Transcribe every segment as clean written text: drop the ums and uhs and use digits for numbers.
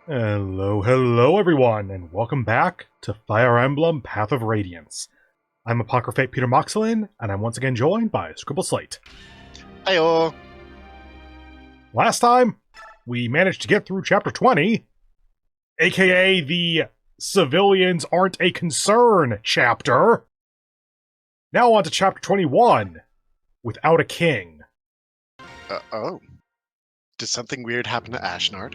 Hello everyone, and welcome back to Fire Emblem Path of Radiance. I'm Apocryphate Peter Moxilin, and I'm once again joined by Scribble Slate. Heyo. Last time, we managed to get through Chapter 20, aka the Civilians Aren't a Concern chapter. Now on to Chapter 21, Without a King. Oh. Did something weird happen to Ashnard?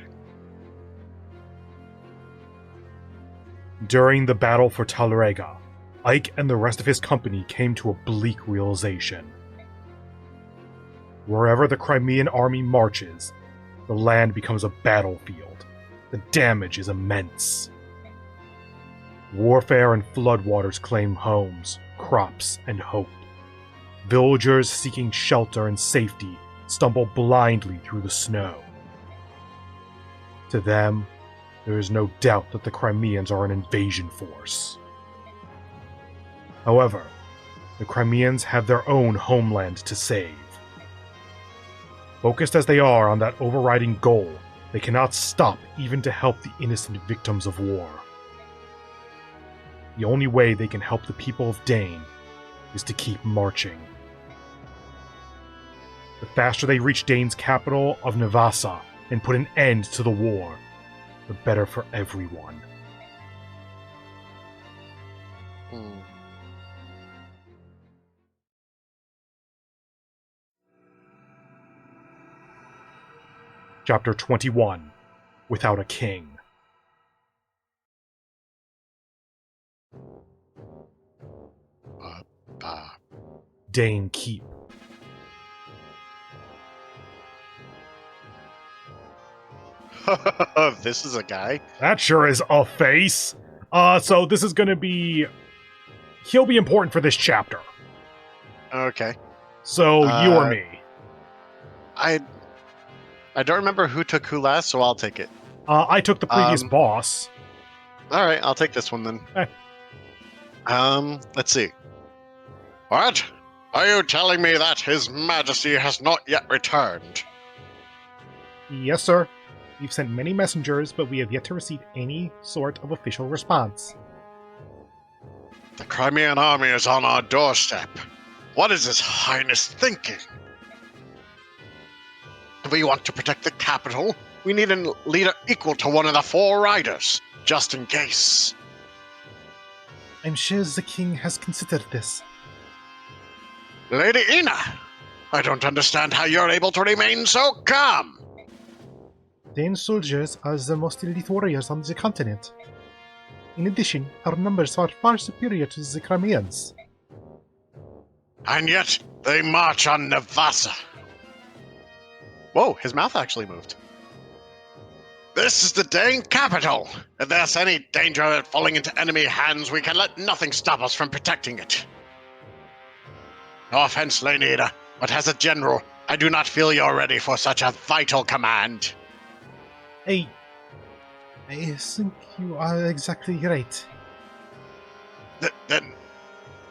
During the battle for Talrega, Ike and the rest of his company came to a bleak realization. Wherever the Crimean army marches, the land becomes a battlefield. The damage is immense. Warfare and floodwaters claim homes, crops, and hope. Villagers seeking shelter and safety stumble blindly through the snow. To them, there is no doubt that the Crimeans are an invasion force. However, the Crimeans have their own homeland to save. Focused as they are on that overriding goal, they cannot stop even to help the innocent victims of war. The only way they can help the people of Dane is to keep marching. The faster they reach Dane's capital of Navasa and put an end to the war, the better for everyone. Chapter 21, Without a King. Dane Keep. This is a guy? That sure is a face. So this is gonna be... He'll be important for this chapter. Okay. So, you or me? I don't remember who took who last, so I'll take it. I took the previous boss. Alright, I'll take this one then. Okay. Let's see. What? Are you telling me that His Majesty has not yet returned? Yes, sir. We've sent many messengers, but we have yet to receive any sort of official response. The Crimean army is on our doorstep. What is His Highness thinking? If we want to protect the capital, we need a leader equal to one of the four riders, just in case. I'm sure the king has considered this. Lady Ina, I don't understand how you're able to remain so calm. Dane soldiers are the most elite warriors on the continent. In addition, our numbers are far superior to the Crimeans. And yet, they march on Navasa. Whoa, his mouth actually moved. This is the Dane capital. If there's any danger of it falling into enemy hands, we can let nothing stop us from protecting it. No offense, Lady Ina, but as a general, I do not feel you're ready for such a vital command. I think you are exactly right. Then,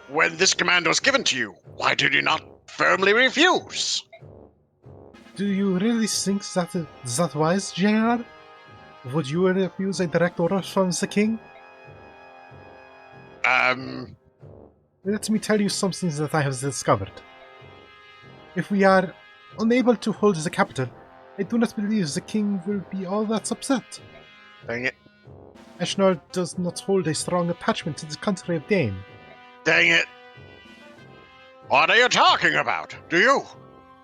when this command was given to you, why did you not firmly refuse? Do you really think that wise, General? Would you refuse a direct order from the king? Let me tell you something that I have discovered. If we are unable to hold the capital, I do not believe the king will be all that upset. Dang it. Ashnard does not hold a strong attachment to the country of Dane. Dang it. What are you talking about? Do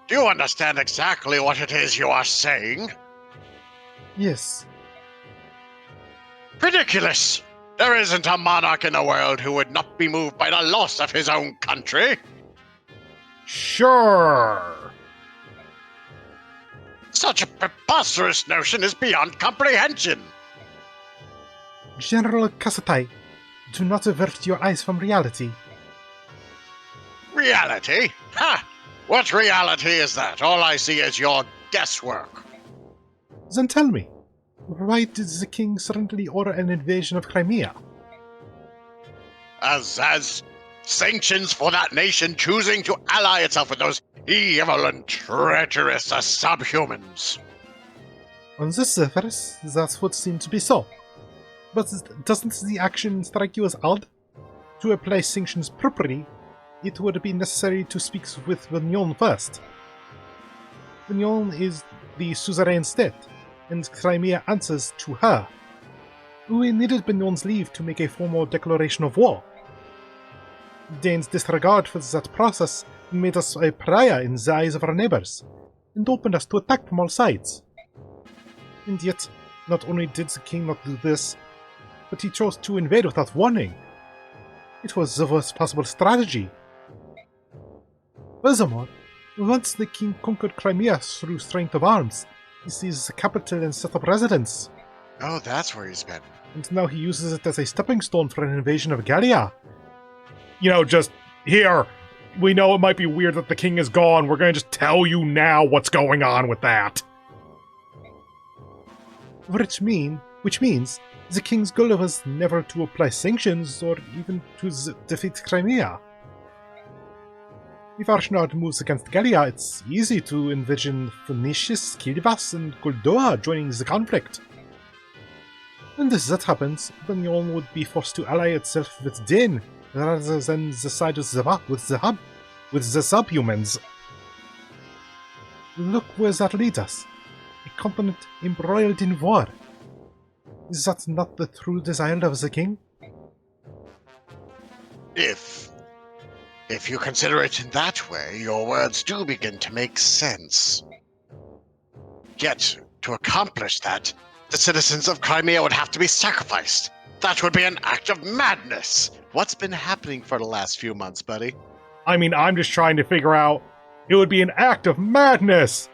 you understand exactly what it is you are saying? Yes. Ridiculous! There isn't a monarch in the world who would not be moved by the loss of his own country. Sure. Such a preposterous notion is beyond comprehension. General Kasatai, do not avert your eyes from reality. Reality? Ha! What reality is that? All I see is your guesswork. Then tell me, why did the king suddenly order an invasion of Crimea? As sanctions for that nation choosing to ally itself with those evil and treacherous subhumans. On the surface, that would seem to be so. But doesn't the action strike you as odd? To apply sanctions properly, it would be necessary to speak with Vignon first. Vignon is the suzerain state, and Crimea answers to her. We needed Vignon's leave to make a formal declaration of war. Dane's disregard for that process made us a pariah in the eyes of our neighbors, and opened us to attack from all sides. And yet, not only did the king not do this, but he chose to invade without warning. It was the worst possible strategy. Furthermore, once the king conquered Crimea through strength of arms, he seized the capital and set up residence. Oh, that's where he's been. And now he uses it as a stepping stone for an invasion of Gallia. Just here. We know it might be weird that the king is gone. We're going to just tell you now what's going on with that. Which means the king's goal was never to apply sanctions or even to defeat Crimea. If Arshnard moves against Gallia, it's easy to envision Phoenicius, Kilivas, and Goldoa joining the conflict. And as that happens, Vignon would be forced to ally itself with Dane rather than the side of with the subhumans. Look where that leads us. A continent embroiled in war. Is that not the true desire of the king? If you consider it in that way, your words do begin to make sense. Yet, to accomplish that, the citizens of Crimea would have to be sacrificed. That would be an act of madness. What's been happening for the last few months, buddy? I'm just trying to figure out. It would be an act of madness.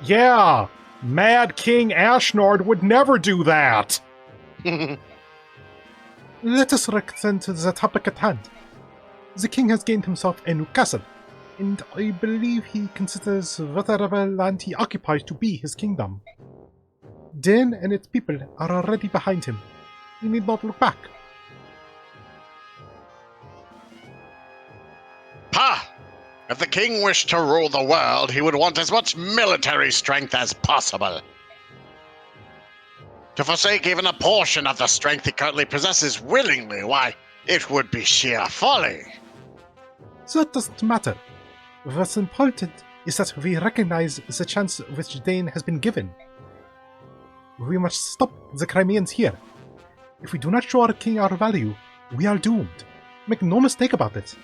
Yeah, Mad King Ashnard would never do that. Let us return to the topic at hand. The king has gained himself a new castle, and I believe he considers whatever land he occupies to be his kingdom. Dane and its people are already behind him. He need not look back. Ha! If the king wished to rule the world, he would want as much military strength as possible. To forsake even a portion of the strength he currently possesses willingly, why, it would be sheer folly. That doesn't matter. What's important is that we recognize the chance which Dane has been given. We must stop the Crimeans here. If we do not show our king our value, we are doomed. Make no mistake about it.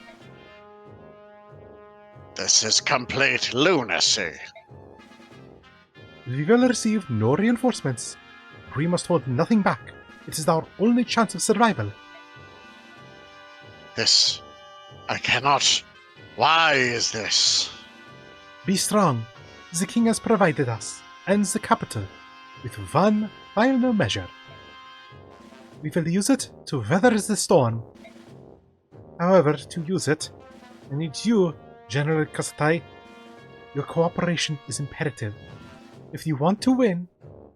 This is complete lunacy. We will receive no reinforcements. We must hold nothing back. It is our only chance of survival. This... I cannot... Why is this? Be strong. The king has provided us, and the capital, with one final measure. We will use it to weather the storm. However, to use it, I need you, General Kasatai. Your cooperation is imperative. If you want to win,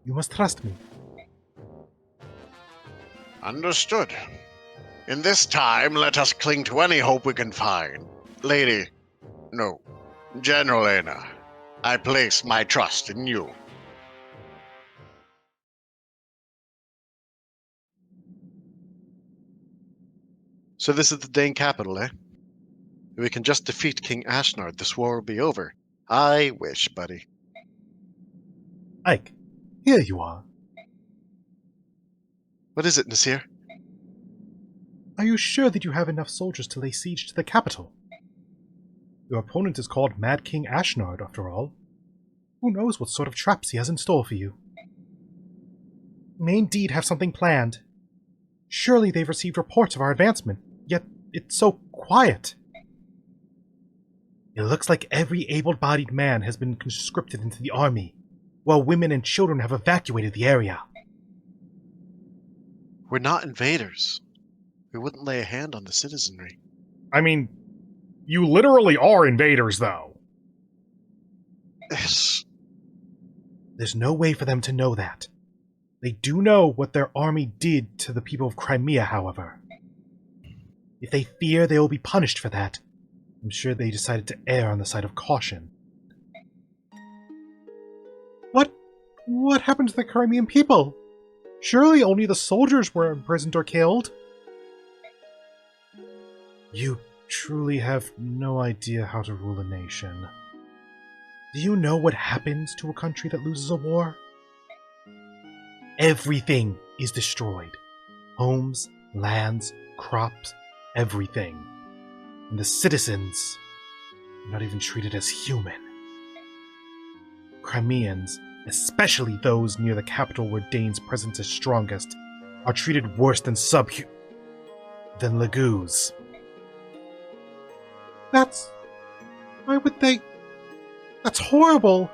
you must trust me. Understood. In this time, let us cling to any hope we can find. General Aina, I place my trust in you. So this is the Dane capital, eh? If we can just defeat King Ashnard, this war will be over. I wish, buddy. Ike, here you are. What is it, Nasir? Are you sure that you have enough soldiers to lay siege to the capital? Your opponent is called Mad King Ashnard, after all. Who knows what sort of traps he has in store for you? He may indeed have something planned. Surely they've received reports of our advancement, yet it's so quiet. It looks like every able-bodied man has been conscripted into the army, while women and children have evacuated the area. We're not invaders. We wouldn't lay a hand on the citizenry. You literally are invaders, though. Yes. There's no way for them to know that. They do know what their army did to the people of Crimea, however. If they fear they will be punished for that, I'm sure they decided to err on the side of caution. What happened to the Crimean people? Surely only the soldiers were imprisoned or killed. You truly have no idea how to rule a nation. Do you know what happens to a country that loses a war? Everything is destroyed. Homes, lands, crops, everything. And the citizens are not even treated as human. Crimeans, especially those near the capital where Dane's presence is strongest, are treated worse than Laguz. Why would they... That's horrible!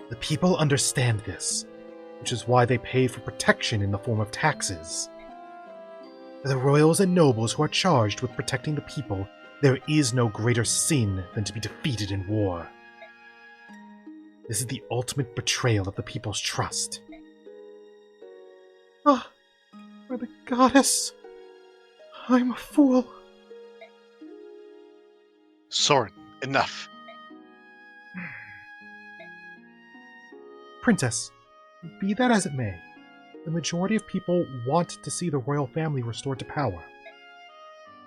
The people understand this, which is why they pay for protection in the form of taxes. For the royals and nobles who are charged with protecting the people, there is no greater sin than to be defeated in war. This is the ultimate betrayal of the people's trust. Ah, by the goddess, I'm a fool. Soren, enough. Princess, be that as it may, the majority of people want to see the royal family restored to power.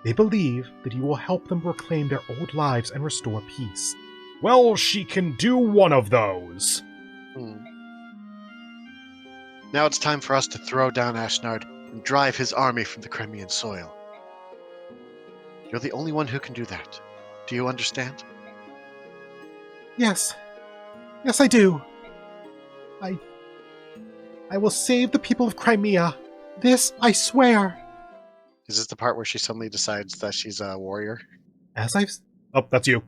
They believe that you will help them reclaim their old lives and restore peace. Well, she can do one of those. Now it's time for us to throw down Ashnard and drive his army from the Crimean soil. You're the only one who can do that. Do you understand? Yes. Yes, I do. I will save the people of Crimea. This I swear. Is this the part where she suddenly decides that she's a warrior? Oh, that's you.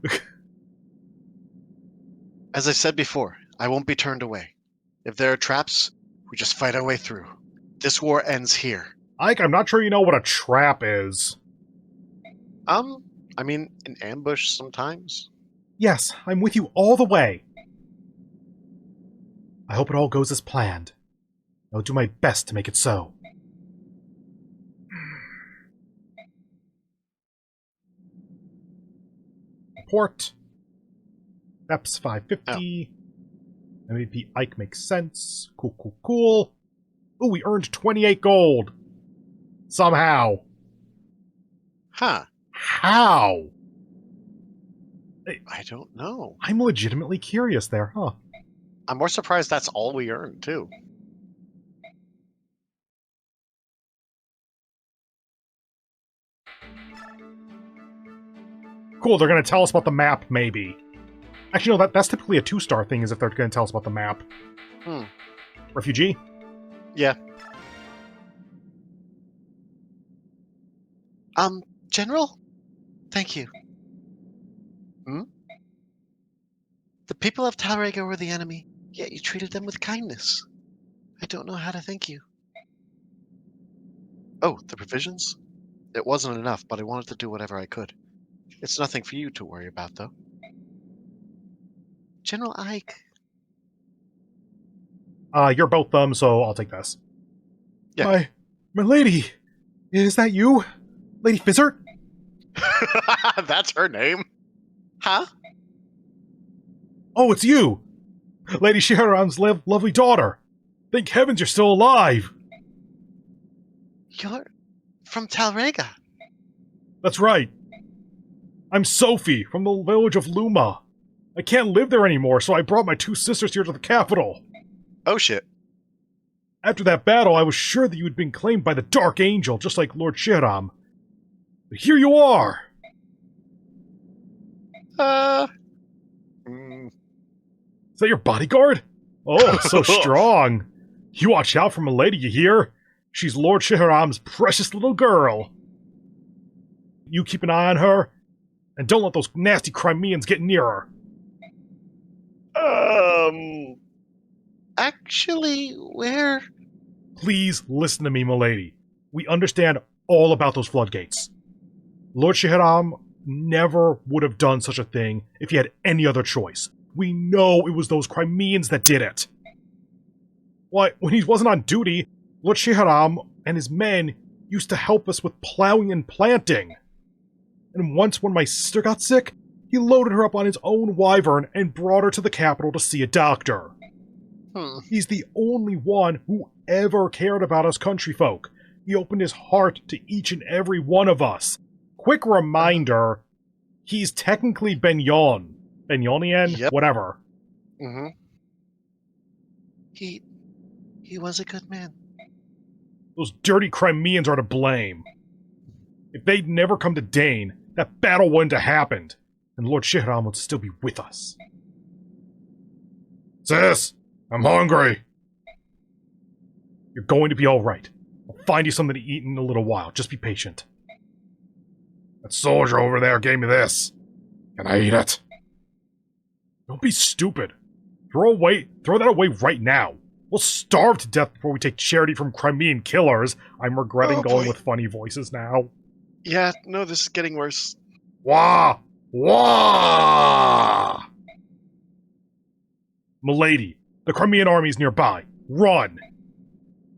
As I said before, I won't be turned away. If there are traps, we just fight our way through. This war ends here. Ike, I'm not sure you know what a trap is. I mean, an ambush sometimes. Yes, I'm with you all the way. I hope it all goes as planned. I'll do my best to make it so. Report. Reps 550. MVP Ike makes sense. Cool, cool, cool. Ooh, we earned 28 gold. Somehow. Huh. How? I don't know. I'm legitimately curious there, huh? I'm more surprised that's all we earned, too. Cool, they're going to tell us about the map, maybe. Actually, no, that's typically a 2-star thing, is if they're going to tell us about the map. Refugee? Yeah. General? Thank you. The people of Talrega were the enemy, yet you treated them with kindness. I don't know how to thank you. Oh, the provisions? It wasn't enough, but I wanted to do whatever I could. It's nothing for you to worry about, though. General Ike. You're both them, so I'll take this. Yeah. My lady! Is that you? Lady Fizzert? That's her name? Huh? Oh, it's you! Lady Shiharan's lovely daughter! Thank heavens you're still alive! You're from Talrega. That's right. I'm Sophie, from the village of Luma. I can't live there anymore, so I brought my 2 sisters here to the capital. Oh shit. After that battle, I was sure that you had been claimed by the Dark Angel, just like Lord Shiram. But here you are! Is that your bodyguard? Oh, so strong. You watch out for Milady, you hear? She's Lord Shiharam's precious little girl. You keep an eye on her, and don't let those nasty Crimeans get near her. Actually, where? Please listen to me, milady. We understand all about those floodgates. Lord Shiharam never would have done such a thing if he had any other choice. We know it was those Crimeans that did it. Why, when he wasn't on duty, Lord Shiharam and his men used to help us with plowing and planting. And once when my sister got sick, he loaded her up on his own wyvern and brought her to the capital to see a doctor. He's the only one who ever cared about us country folk. He opened his heart to each and every one of us. Quick reminder, he's technically Benyon. Benyonian? Yep. Whatever. Mm-hmm. He was a good man. Those dirty Crimeans are to blame. If they'd never come to Dane, that battle wouldn't have happened, and Lord Shihram would still be with us. Sis, I'm hungry. You're going to be alright. I'll find you something to eat in a little while. Just be patient. That soldier over there gave me this. Can I eat it? Don't be stupid. Throw that away right now. We'll starve to death before we take charity from Crimean killers. I'm regretting going with funny voices now. Yeah, no, this is getting worse. Wah! Wah! Milady, the Crimean army's nearby. Run!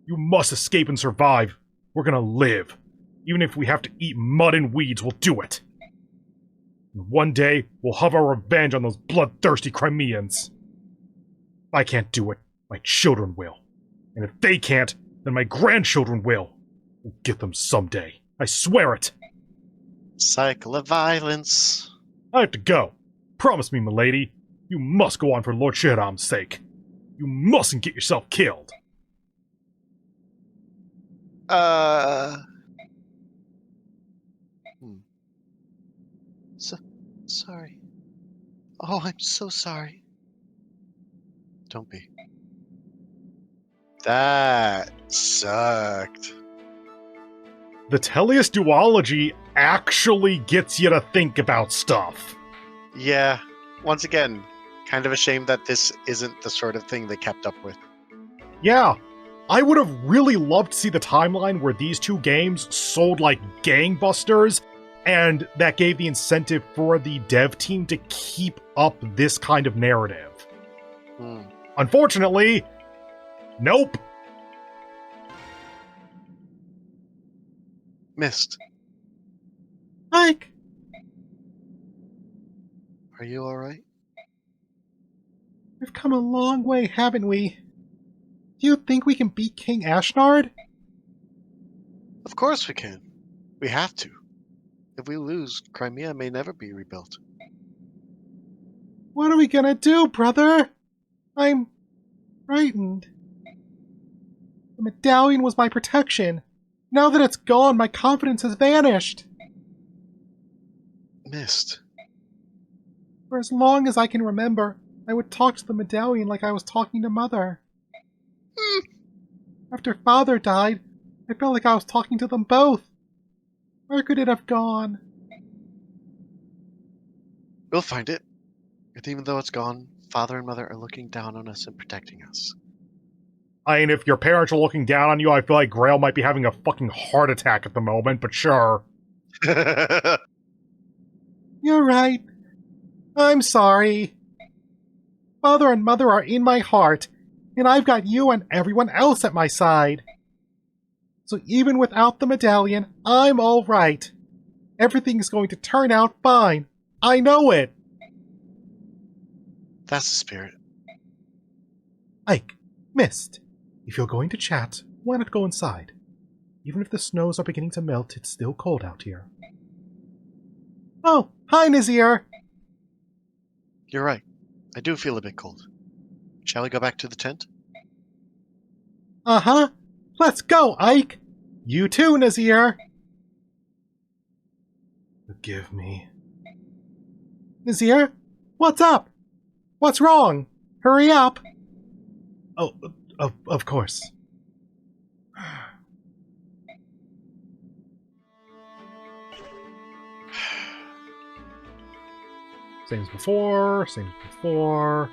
You must escape and survive. We're gonna live. Even if we have to eat mud and weeds, we'll do it. And one day, we'll have our revenge on those bloodthirsty Crimeans. I can't do it. My children will. And if they can't, then my grandchildren will. We'll get them someday. I swear it. Cycle of violence. I have to go. Promise me, milady. You must go on for Lord Shihram's sake. You mustn't get yourself killed. Sorry. Oh, I'm so sorry. Don't be. That sucked. The Tellius duology actually gets you to think about stuff. Yeah, once again, kind of a shame that this isn't the sort of thing they kept up with. Yeah, I would have really loved to see the timeline where these two games sold like gangbusters, and that gave the incentive for the dev team to keep up this kind of narrative. Unfortunately, nope. Missed. Mike! Are you alright? We've come a long way, haven't we? Do you think we can beat King Ashnard? Of course we can. We have to. If we lose, Crimea may never be rebuilt. What are we gonna do, brother? I'm frightened. The medallion was my protection. Now that it's gone, my confidence has vanished. Missed. For as long as I can remember, I would talk to the medallion like I was talking to Mother. After Father died, I felt like I was talking to them both. Where could it have gone? We'll find it. And even though it's gone, Father and Mother are looking down on us and protecting us. I mean, if your parents are looking down on you, I feel like Grail might be having a fucking heart attack at the moment, but sure. You're right. I'm sorry. Father and Mother are in my heart, and I've got you and everyone else at my side. So even without the medallion, I'm all right. Everything's going to turn out fine. I know it. That's the spirit. Ike, Mist, if you're going to chat, why not go inside? Even if the snows are beginning to melt, it's still cold out here. Oh, hi, Nazir. You're right. I do feel a bit cold. Shall we go back to the tent? Uh-huh. Let's go, Ike. You too, Nazir. Forgive me. Nazir, what's up? What's wrong? Hurry up. Oh, of course. Same as before, same as before.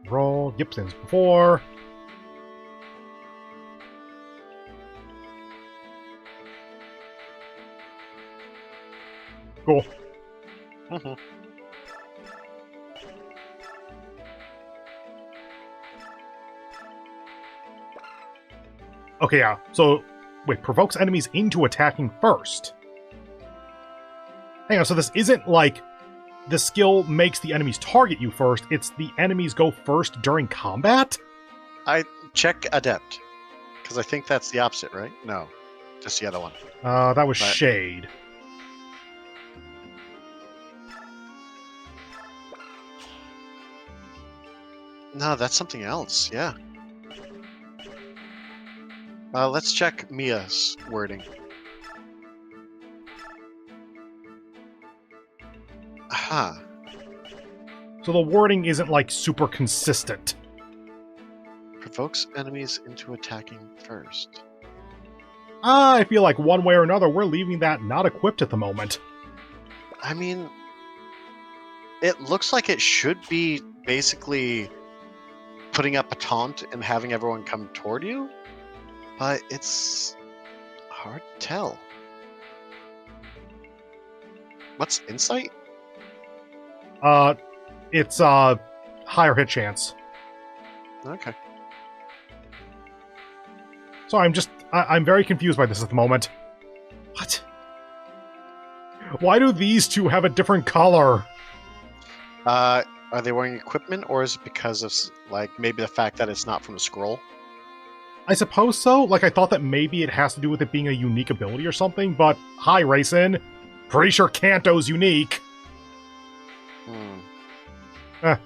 Roll, yep, same as before. Cool. Okay, yeah. So, wait, provokes enemies into attacking first. Hang on, so this isn't like the skill makes the enemies target you first, it's the enemies go first during combat? I check adept. Because I think that's the opposite, right? No. Just the other one. That was But- shade. No, that's something else. Yeah. Let's check Mia's wording. Aha. So the wording isn't like super consistent. Provokes enemies into attacking first. I feel like one way or another we're leaving that not equipped at the moment. I mean, it looks like it should be basically putting up a taunt and having everyone come toward you, but it's hard to tell. What's insight? It's higher hit chance. Okay. So I'm very confused by this at the moment. What? Why do these two have a different color? Are they wearing equipment, or is it because of like maybe the fact that it's not from a scroll? I suppose so. Like, I thought that maybe it has to do with it being a unique ability or something, but hi, Racin. Pretty sure Kanto's unique.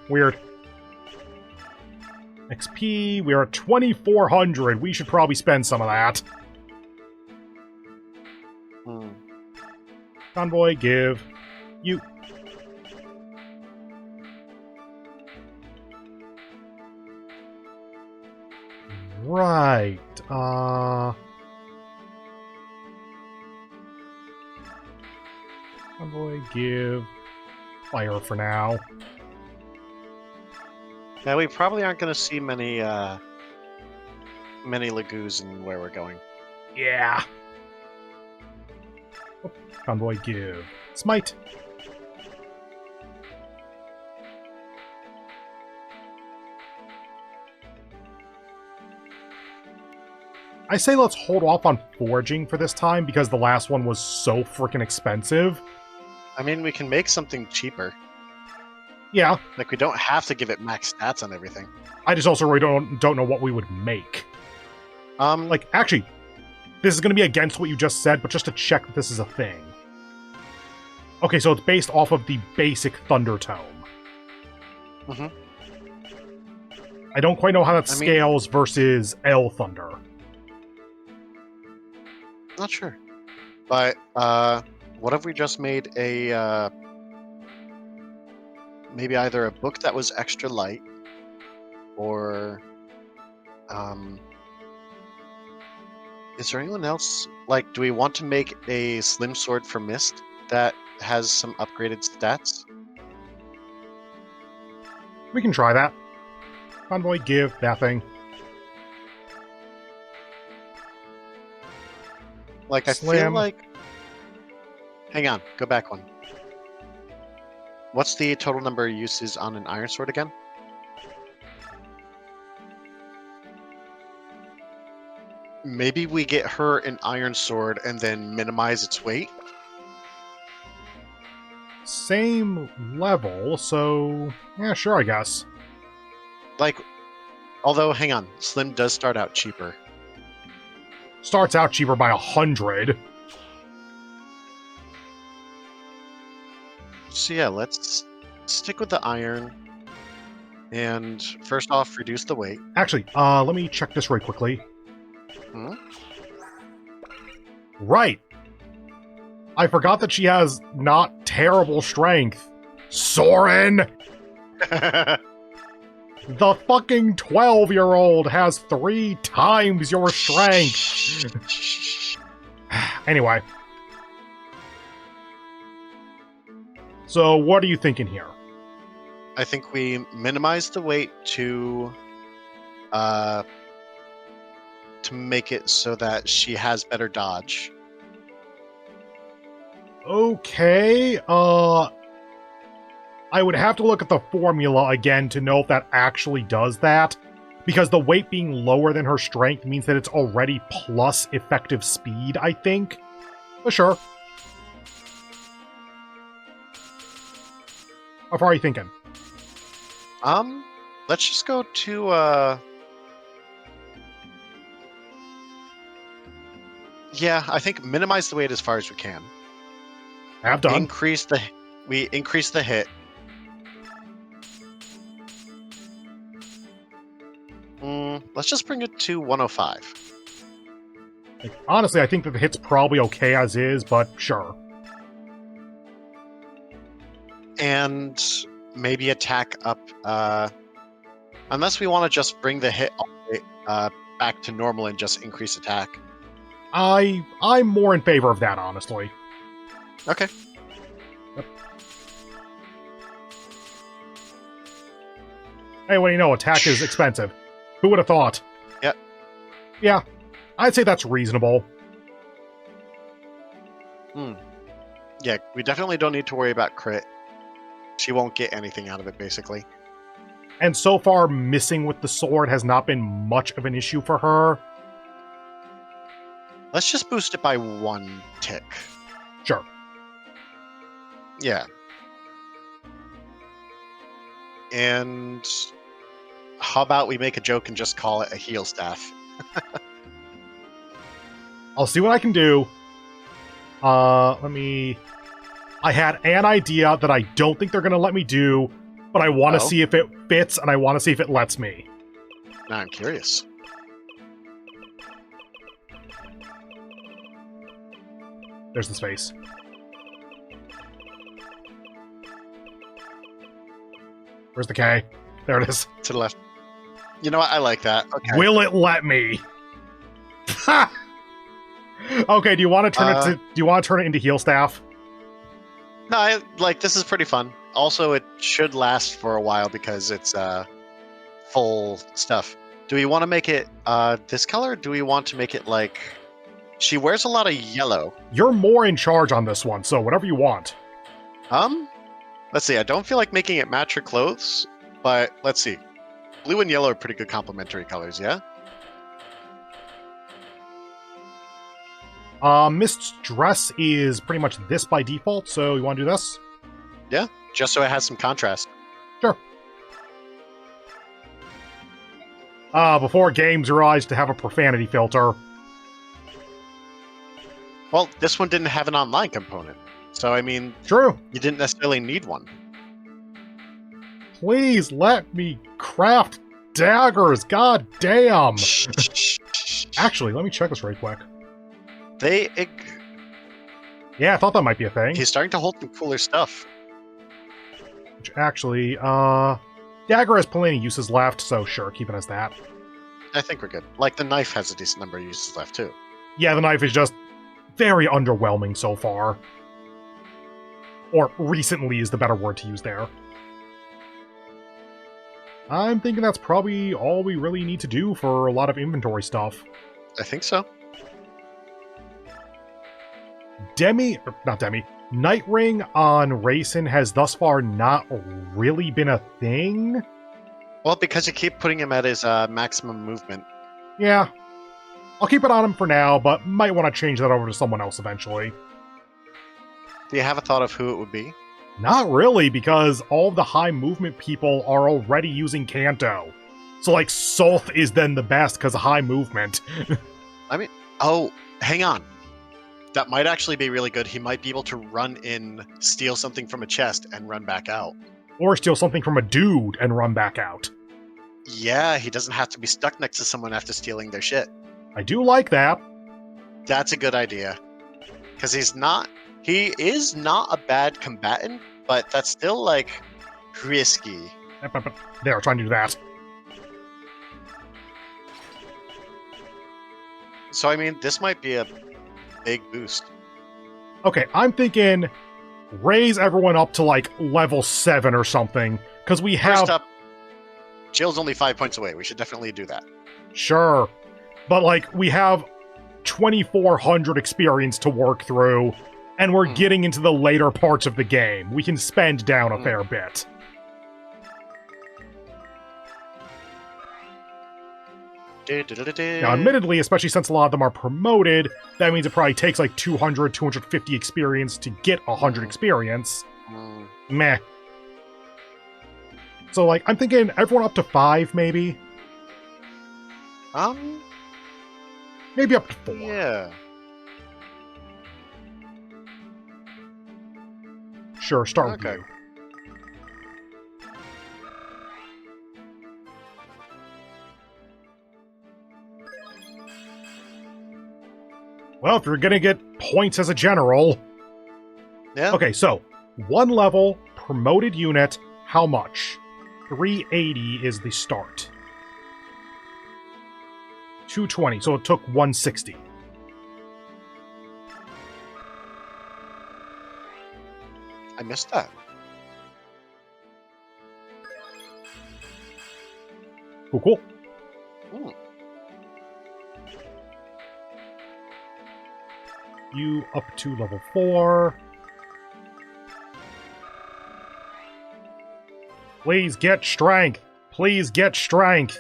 Weird. XP, we are at 2,400. We should probably spend some of that. Convoy, give. You. Right. Convoy, give. Fire for now. Yeah, we probably aren't going to see many Lagoos in where we're going. Yeah. Oh, Convoy, give. Smite. I say let's hold off on foraging for this time because the last one was so freaking expensive. I mean, we can make something cheaper. Yeah. Like, we don't have to give it max stats on everything. I just also really don't know what we would make. Like, actually, this is going to be against what you just said, but just to check that this is a thing. Okay, so it's based off of the basic Thunder Tome. Mhm. I don't quite know how that scales versus El Thunder. Not sure. But, what if we just made a, maybe either a book that was extra light, or, is there anyone else, like, do we want to make a slim sword for Mist that has some upgraded stats? We can try that. Convoy, give that thing. Like, I feel Slam. like... Hang on, go back one. What's the total number of uses on an iron sword again? Maybe we get her an iron sword and then minimize its weight? Same level, so... yeah, sure, I guess. Like, although, hang on, Slim does start out cheaper. Starts out cheaper by 100. So yeah, let's stick with the iron. And first off, reduce the weight. Actually, let me check this right quickly. Hmm? Right. I forgot that she has not terrible strength. Soren! The fucking 12-year-old has 3 times your strength. Anyway. So, what are you thinking here? I think we minimize the weight to make it so that she has better dodge. Okay, I would have to look at the formula again to know if that actually does that, because the weight being lower than her strength means that it's already plus effective speed, I think. But sure. How far are you thinking? Let's just go to Yeah, I think minimize the weight as far as we can. I have done. We increase the hit. Let's just bring it to 105. Like, honestly, I think that the hit's probably okay as is, but sure. And maybe attack up, unless we want to just bring the hit all the way, back to normal and just increase attack. I'm more in favor of that, honestly. Okay. Yep. Hey, what do you know? Attack is expensive. Who would have thought? Yep. Yeah, I'd say that's reasonable. Yeah, we definitely don't need to worry about crit. She won't get anything out of it, basically. And so far, missing with the sword has not been much of an issue for her. Let's just boost it by 1 tick. Sure. Yeah. And how about we make a joke and just call it a heal staff? I'll see what I can do. I had an idea that I don't think they're going to let me do, but I want to see if it fits, and I want to see if it lets me. Now I'm curious. There's the space. Where's the K? There it is. To the left. You know what? I like that. Okay. Will it let me? Ha! Okay, do you want to turn it into heal staff? No, this is pretty fun. Also, it should last for a while because it's full stuff. Do we want to make it this color? Or do we want to make it like... She wears a lot of yellow. You're more in charge on this one, so whatever you want. Let's see. I don't feel like making it match her clothes, but let's see. Blue and yellow are pretty good complementary colors, yeah? Mist's dress is pretty much this by default, so you want to do this? Yeah, just so it has some contrast. Sure. Before games realized to have a profanity filter. Well, this one didn't have an online component. So, I mean... True. You didn't necessarily need one. Please let me craft daggers, god damn! Actually, let me check this right quick. Yeah, I thought that might be a thing. He's starting to hold some cooler stuff. Which actually, dagger has plenty of uses left, so sure, keep it as that. I think we're good. Like, the knife has a decent number of uses left, too. Yeah, the knife is just very underwhelming so far. Or recently is the better word to use there. I'm thinking that's probably all we really need to do for a lot of inventory stuff. I think so. Night Ring on Racing has thus far not really been a thing. Well, because you keep putting him at his maximum movement. Yeah. I'll keep it on him for now, but might want to change that over to someone else eventually. Do you have a thought of who it would be? Not really, because all of the high movement people are already using Kanto. So, like, Solth is then the best because of high movement. I mean, oh, hang on. That might actually be really good. He might be able to run in, steal something from a chest, and run back out. Or steal something from a dude and run back out. Yeah, he doesn't have to be stuck next to someone after stealing their shit. I do like that. That's a good idea. Because he is not a bad combatant, but that's still, like, risky. There, trying to do that. So, I mean, this might be a big boost. Okay, I'm thinking raise everyone up to, like, level 7 or something, because we have... First up, Jill's only 5 points away. We should definitely do that. Sure. But, like, we have 2,400 experience to work through, and we're getting into the later parts of the game. We can spend down a fair bit. Now, admittedly, especially since a lot of them are promoted, that means it probably takes like 200, 250 experience to get 100 experience. Meh. So, like, I'm thinking everyone up to 5, maybe? Maybe up to 4. Yeah. Sure, start with Okay. you. Well, if you're gonna get points as a general... Yeah. Okay, so, 1 level, promoted unit, how much? 380 is the start. 220, so it took 160. I missed that. Cool, cool. Ooh. You up to level 4. Please get strength. Please get strength.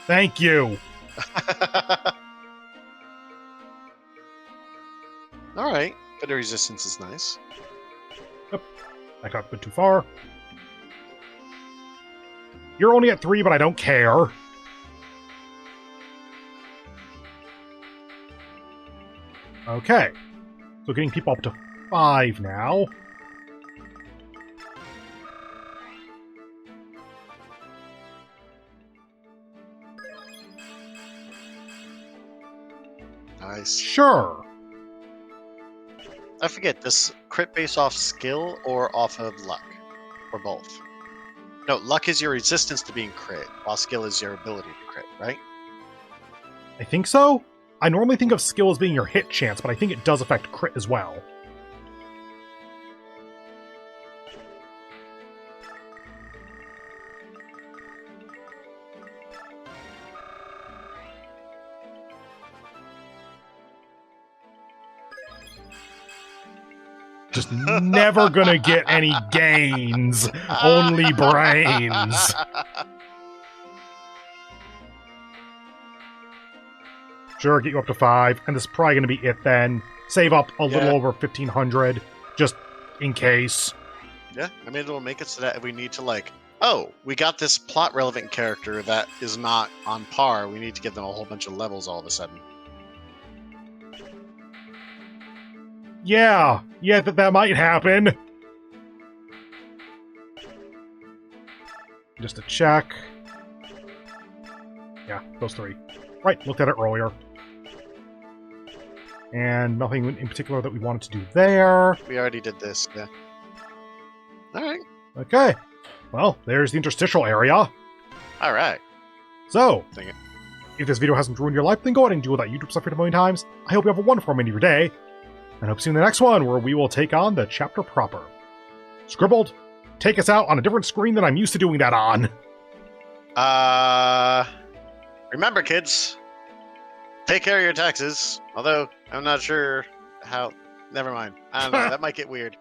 Thank you. All right. But the resistance is nice. I got a bit too far. You're only at 3, but I don't care. Okay. So getting people up to 5 now. Nice. Sure. I forget, this crit base off skill or off of luck? Or both? No, luck is your resistance to being crit, while skill is your ability to crit, right? I think so. I normally think of skill as being your hit chance, but I think it does affect crit as well. Just never gonna get any gains. Only brains. Sure, get you up to 5, and this is probably gonna be it then. Save up a little over 1,500, just in case. Yeah, I mean, it'll make it so that if we need to, like, oh, we got this plot relevant character that is not on par, we need to give them a whole bunch of levels all of a sudden. Yeah, that might happen. Just to check. Yeah, those 3. Right, looked at it earlier. And nothing in particular that we wanted to do there. We already did this, yeah. Alright. Okay. Well, there's the interstitial area. Alright. So, Dang it. if this video hasn't ruined your life, then go ahead and do that YouTube stuff a million times. I hope you have a wonderful remainder of your day. And I hope to see you in the next one, where we will take on the chapter proper. Scribbled, take us out on a different screen than I'm used to doing that on. Remember, kids, take care of your taxes. Although, I'm not sure how... Never mind. I don't know, that might get weird.